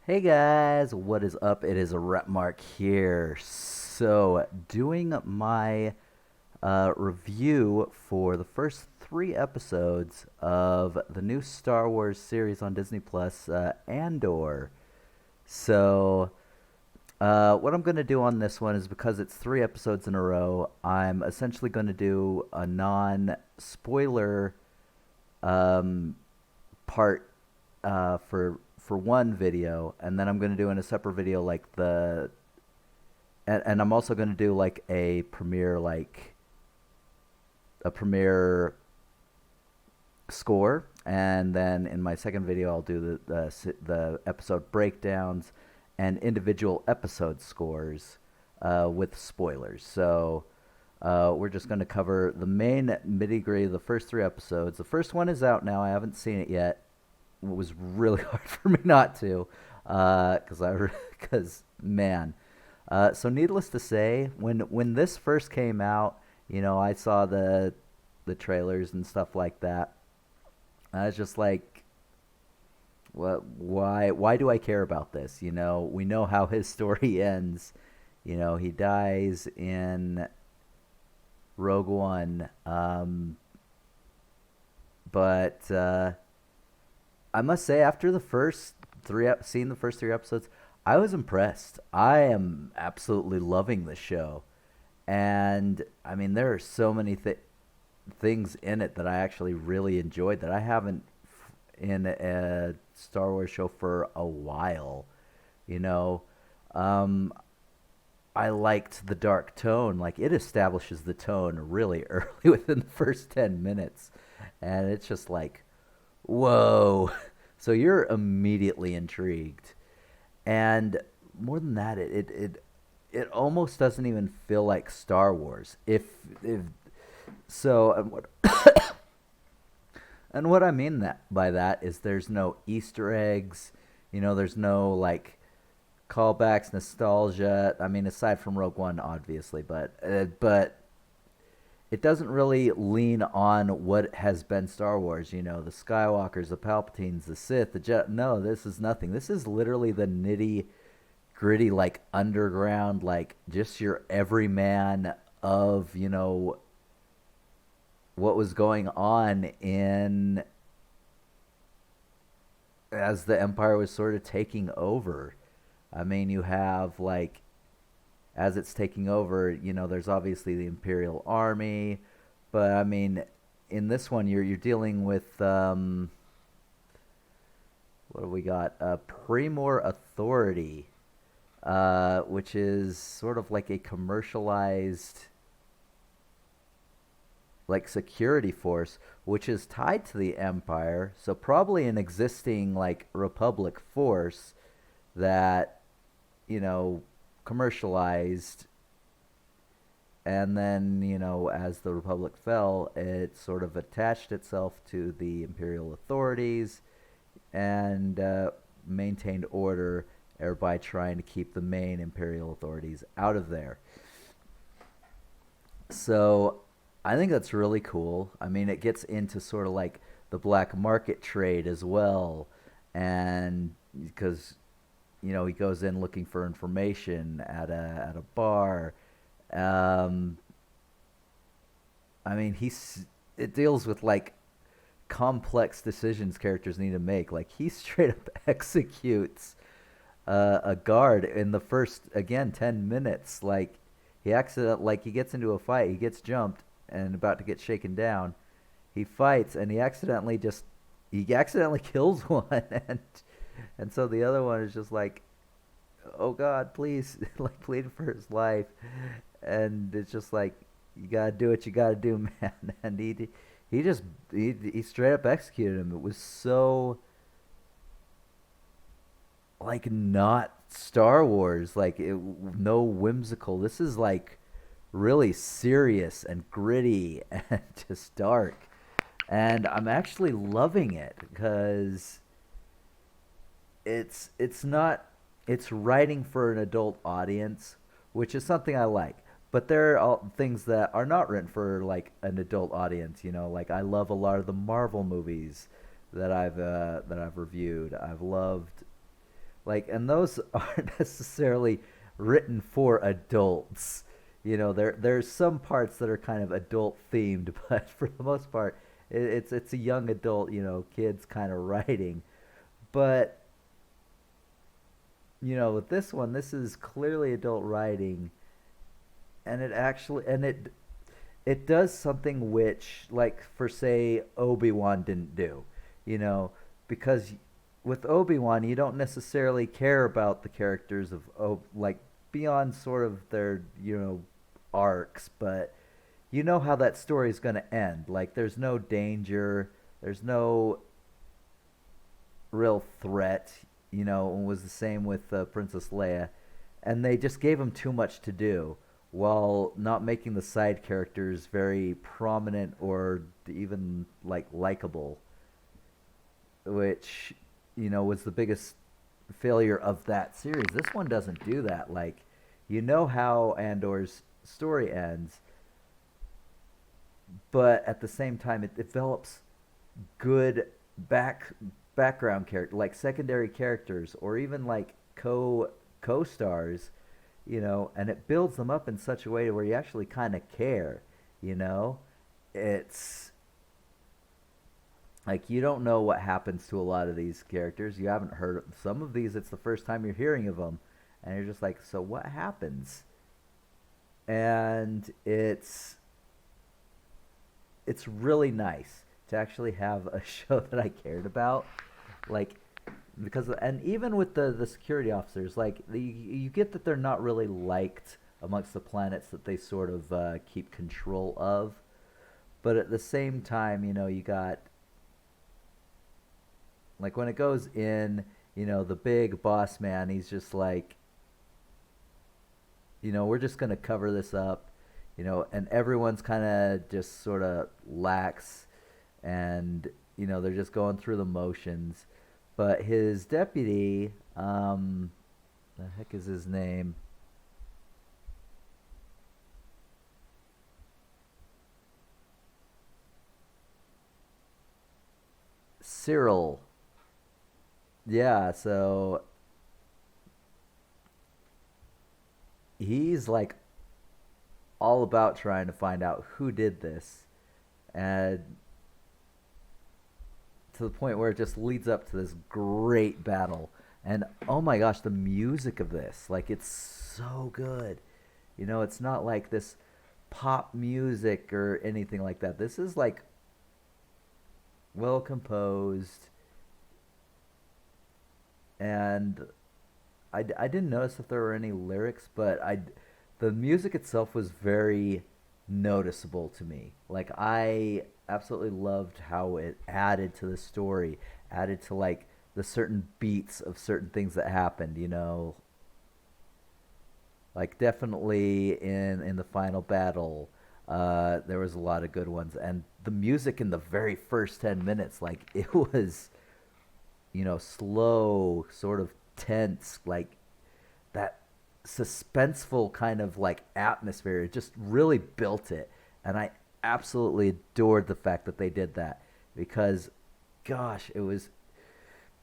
Hey guys, what is up? It is Rapmark here. So, doing my review for the first three episodes of the new Star Wars series on Disney Plus, Andor. So, what I'm going to do on this one is because it's three episodes in a row, I'm essentially going to do a non spoiler um, part for one video, and then I'm going to do in a separate video like and I'm also going to do like a premiere score, and then in my second video I'll do the episode breakdowns and individual episode scores with spoilers. So we're just going to cover the main nitty-gritty of the first three episodes. The first one is out now. I haven't seen it yet. It was really hard for me not to, because man. So needless to say, when this first came out, I saw the trailers and stuff like that. I was just like, what? Why do I care about this? We know how his story ends. He dies in Rogue One. But I must say, after seeing the first three episodes, I was impressed. I am absolutely loving the show, and I mean, there are so many things in it that I actually really enjoyed that I haven't in a Star Wars show for a while. You know, um, I liked the dark tone. Like, it establishes the tone really early within the first 10 minutes, and it's just like, whoa. So you're immediately intrigued. And more than that, it almost doesn't even feel like Star Wars. If so, and what I mean that by that is there's no Easter eggs, there's no like callbacks, nostalgia. I mean, aside from Rogue One, obviously, but it doesn't really lean on what has been Star Wars. The Skywalkers, the Palpatines, the Sith, the Jedi. No, this is nothing. This is literally the nitty gritty, like underground, like just your everyman of what was going on in as the Empire was sort of taking over. I mean, you have like as it's taking over, there's obviously the Imperial Army, but I mean, in this one, you're dealing with what do we got? Premor Authority, which is sort of like a commercialized like security force, which is tied to the Empire, so probably an existing like Republic force that you know commercialized, and then as the Republic fell, it sort of attached itself to the Imperial authorities and maintained order, thereby trying to keep the main Imperial authorities out of there. So I think that's really cool. I mean, it gets into sort of like the black market trade as well, and because he goes in looking for information at a bar. Um, I mean, it deals with like complex decisions characters need to make. Like, he straight up executes a guard in the first, again, 10 minutes. Like, he gets into a fight, he gets jumped and about to get shaken down. He fights and he accidentally kills one, and so the other one is just like, oh God, please, like pleading for his life, and it's just like, you gotta do what you gotta do, man. And he just he straight up executed him. It was so like not Star Wars, like no whimsical. This is like really serious and gritty and just dark. And I'm actually loving it because it's not it's writing for an adult audience, which is something I like. But there are things that are not written for like an adult audience. Like I love a lot of the Marvel movies that I've reviewed. I've loved Like, and those aren't necessarily written for adults. There's some parts that are kind of adult themed, but for the most part, it's a young adult, kids kind of writing. But with this one, this is clearly adult writing, and it does something which, like, for say Obi-Wan didn't do, you know, because with Obi-Wan you don't necessarily care about the characters of like beyond sort of their arcs, but you know how that story is going to end. Like, there's no danger, there's no real threat. It was the same with Princess Leia, and they just gave him too much to do while not making the side characters very prominent or even like likable, which was the biggest failure of that series. This one doesn't do that. Like, how Andor's story ends, but at the same time it develops good background character, like secondary characters, or even like co-stars, and it builds them up in such a way where you actually kind of care. you know it's like, you don't know what happens to a lot of these characters. You haven't heard of some of these. It's the first time you're hearing of them, and you're just like, so what happens? And it's really nice to actually have a show that I cared about, like, because, and even with the security officers, like, you get that they're not really liked amongst the planets that they sort of keep control of, but at the same time, you got, like, when it goes in, the big boss man, he's just like, we're just gonna cover this up, and everyone's kind of just sort of lax, and they're just going through the motions. But his deputy, the heck is his name? Cyril. Yeah, so he's like all about trying to find out who did this, and to the point where it just leads up to this great battle. And oh my gosh, the music of this, like, it's so good. It's not like this pop music or anything like that. This is like well composed, and I didn't notice if there were any lyrics, but the music itself was very noticeable to me. Like, I absolutely loved how it added to the story, added to like the certain beats of certain things that happened. Like, definitely in the final battle, there was a lot of good ones, and the music in the very first 10 minutes, like, it was slow, sort of tense, like that suspenseful kind of like atmosphere. It just really built it, and I absolutely adored the fact that they did that, because, gosh, it was,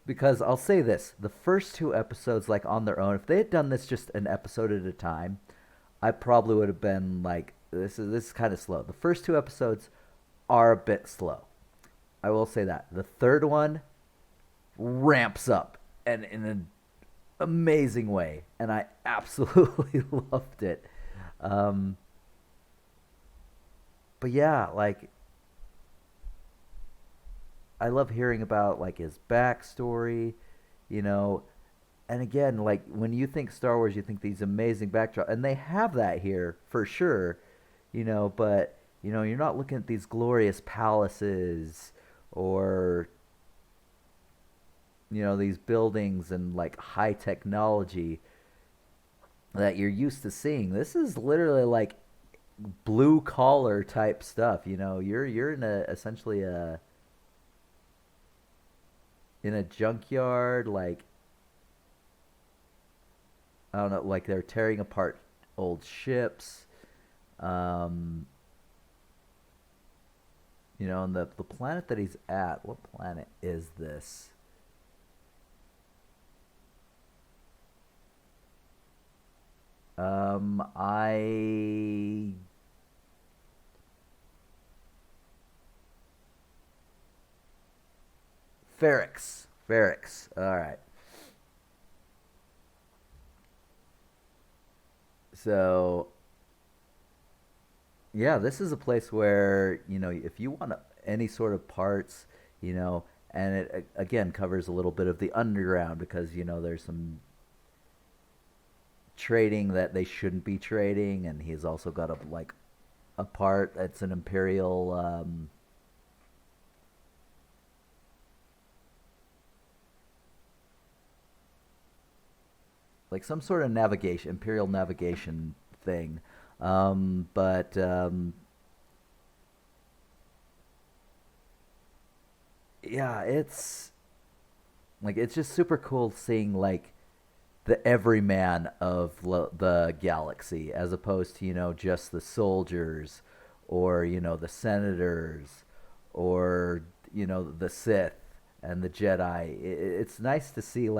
because I'll say this: the first two episodes, like, on their own, if they had done this just an episode at a time, I probably would have been like, this is kind of slow. The first two episodes are a bit slow. I will say that. The third one ramps up, and in an amazing way, and I absolutely loved it. Um, but yeah, like, I love hearing about like his backstory, you know, and again, like, when you think Star Wars, you think these amazing backdrop, and they have that here for sure, but you're not looking at these glorious palaces, or these buildings and like high technology that you're used to seeing. This is literally like blue collar type stuff. You're in a essentially a in a junkyard, like, I don't know, like they're tearing apart old ships. Um, and the planet that he's at, what planet is this? I Ferrex. Ferrex. All right. So yeah, this is a place where if you want any sort of parts, you know, and it again covers a little bit of the underground because there's some trading that they shouldn't be trading, and he's also got a part that's an imperial like some sort of navigation imperial navigation thing. But Yeah, it's just super cool seeing the everyman of the galaxy as opposed to just the soldiers or the senators or the Sith and the Jedi. It's nice to see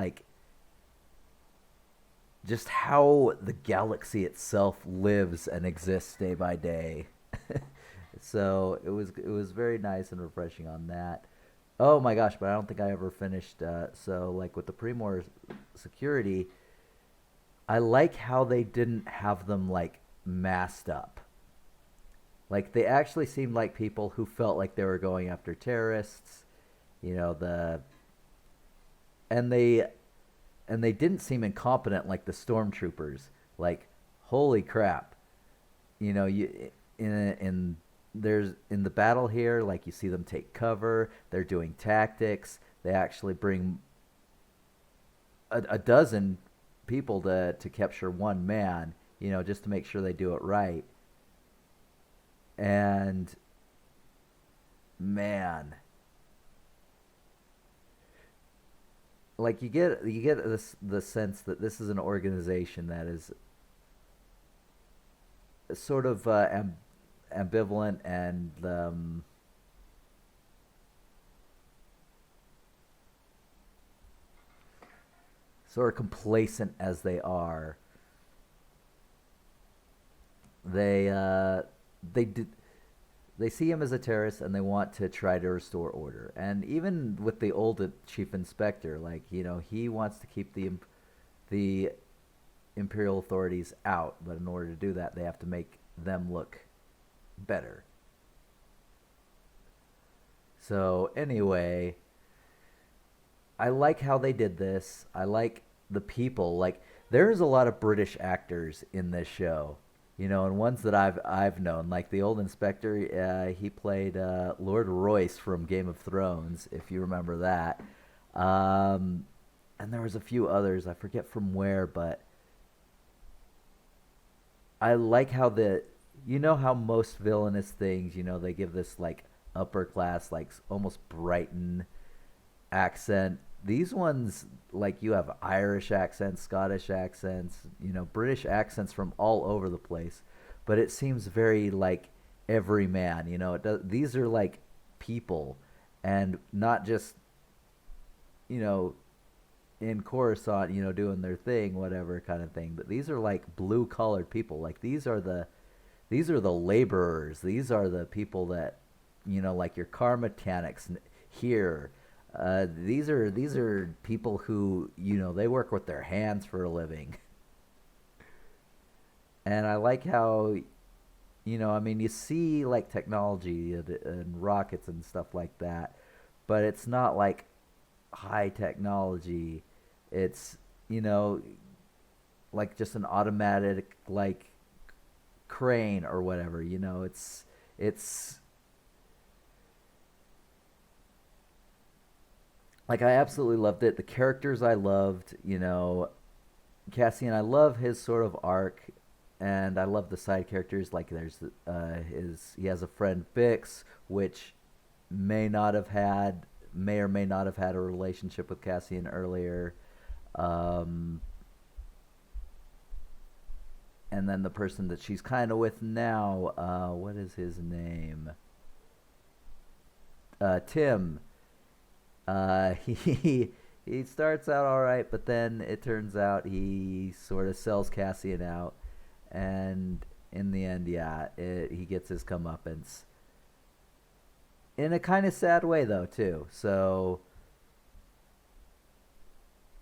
just how the galaxy itself lives and exists day by day. So it was very nice and refreshing on that. Oh my gosh, but I don't think I ever finished. So with the Primor security, I like how they didn't have them masked up. Like they actually seemed like people who felt like they were going after terrorists. You know the and they didn't seem incompetent like the stormtroopers. Like holy crap, you in there's in the battle here, like you see them take cover, they're doing tactics, they actually bring a dozen people to capture one man, just to make sure they do it right. And man, you get the sense that this is an organization that is sort of ambivalent and sort of complacent as they are. They they did they see him as a terrorist and they want to try to restore order. And even with the old chief inspector, he wants to keep the imperial authorities out, but in order to do that, they have to make them look better. So anyway, I like how they did this. I like the people. There's a lot of British actors in this show, and ones that I've known. Like the old inspector, he played Lord Royce from Game of Thrones, if you remember that. Um, and there was a few others. I forget from where, but I like how how most villainous things, they give this upper class, almost Brighton accent. These ones, you have Irish accents, Scottish accents, British accents from all over the place, but it seems very every man. It does. These are people, and not just you know in Coruscant, doing their thing, whatever kind of thing. But these are blue collared people. These are the laborers. These are the people that your car mechanics here. These are people who they work with their hands for a living, and I like how I mean you see technology and rockets and stuff like that, but it's not high technology. It's just an automatic crane or whatever. It's I absolutely loved it. The characters I loved, Cassian. I love his sort of arc, and I love the side characters. There's his he has a friend Bix, which may not have had may or may not have had a relationship with Cassian earlier. Um, and then the person that she's kind of with now, what is his name? Tim. He starts out all right, but then it turns out he sort of sells Cassian out, and in the end, yeah, he gets his comeuppance in a kind of sad way though too. So,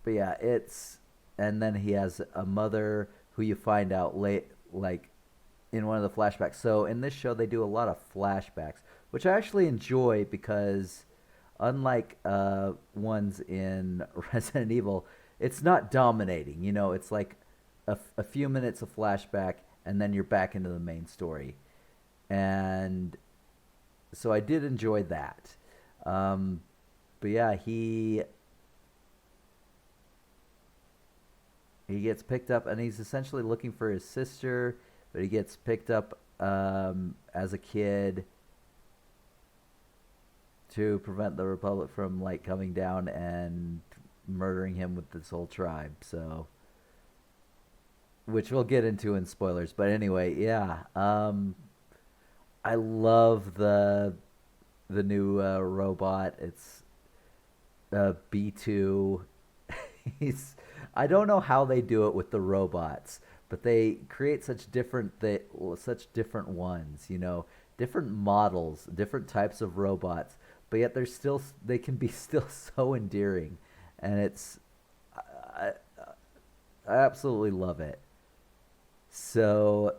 but yeah, it's and then he has a mother who you find out late, like in one of the flashbacks. So in this show, they do a lot of flashbacks, which I actually enjoy because, unlike ones in Resident Evil, it's not dominating. You know, it's like a few minutes of flashback, and then you're back into the main story. And so I did enjoy that. Um, but yeah, he gets picked up, and he's essentially looking for his sister, but he gets picked up as a kid to prevent the Republic from like coming down and murdering him with this whole tribe. So, which we'll get into in spoilers. But anyway, yeah, I love the new robot. It's B2. He's I don't know how they do it with the robots, but they create such different ones, you know, different models, different types of robots, but yet they can be still so endearing, and I, I absolutely love it. So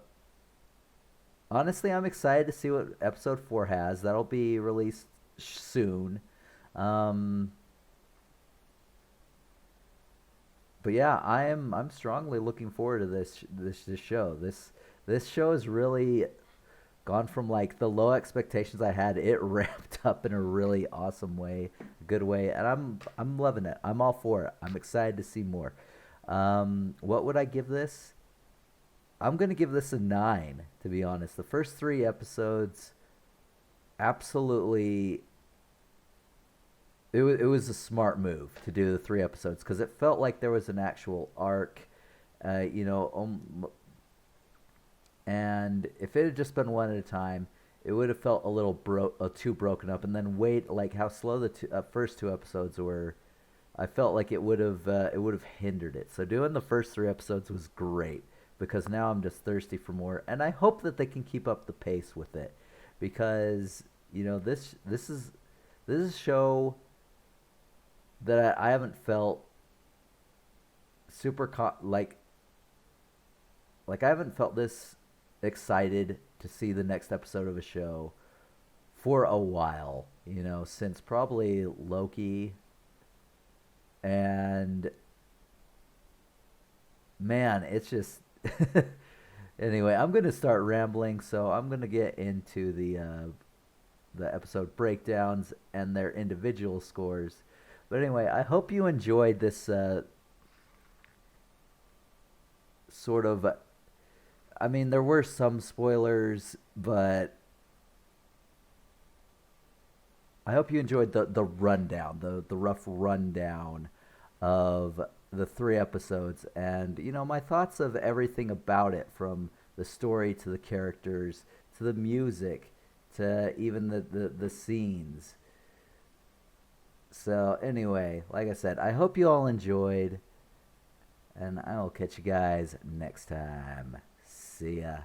honestly, I'm excited to see what episode 4 has. That'll be released soon. Um, but yeah, I'm strongly looking forward to this show. This show has really gone from like the low expectations I had. It ramped up in a really awesome way, good way, and I'm loving it. I'm all for it. I'm excited to see more. What would I give this? I'm gonna give this a 9. To be honest, the first 3 episodes absolutely it was a smart move to do the 3 episodes because it felt like there was an actual arc, you know, and if it had just been one at a time, it would have felt a little too broken up. And then wait, like how slow the first 2 episodes were, I felt like it would have hindered it. So doing the first 3 episodes was great because now I'm just thirsty for more, and I hope that they can keep up the pace with it because you know this is a show that I haven't felt super like I haven't felt this excited to see the next episode of a show for a while, you know, since probably Loki. And man, it's just anyway, I'm going to start rambling, so I'm going to get into the episode breakdowns and their individual scores. But anyway, I hope you enjoyed this sort of. I mean, there were some spoilers, but I hope you enjoyed the rundown, the rough rundown of the 3 episodes, and you know my thoughts of everything about it, from the story to the characters to the music to even the scenes. So anyway, like I said, I hope you all enjoyed, and I will catch you guys next time. See ya.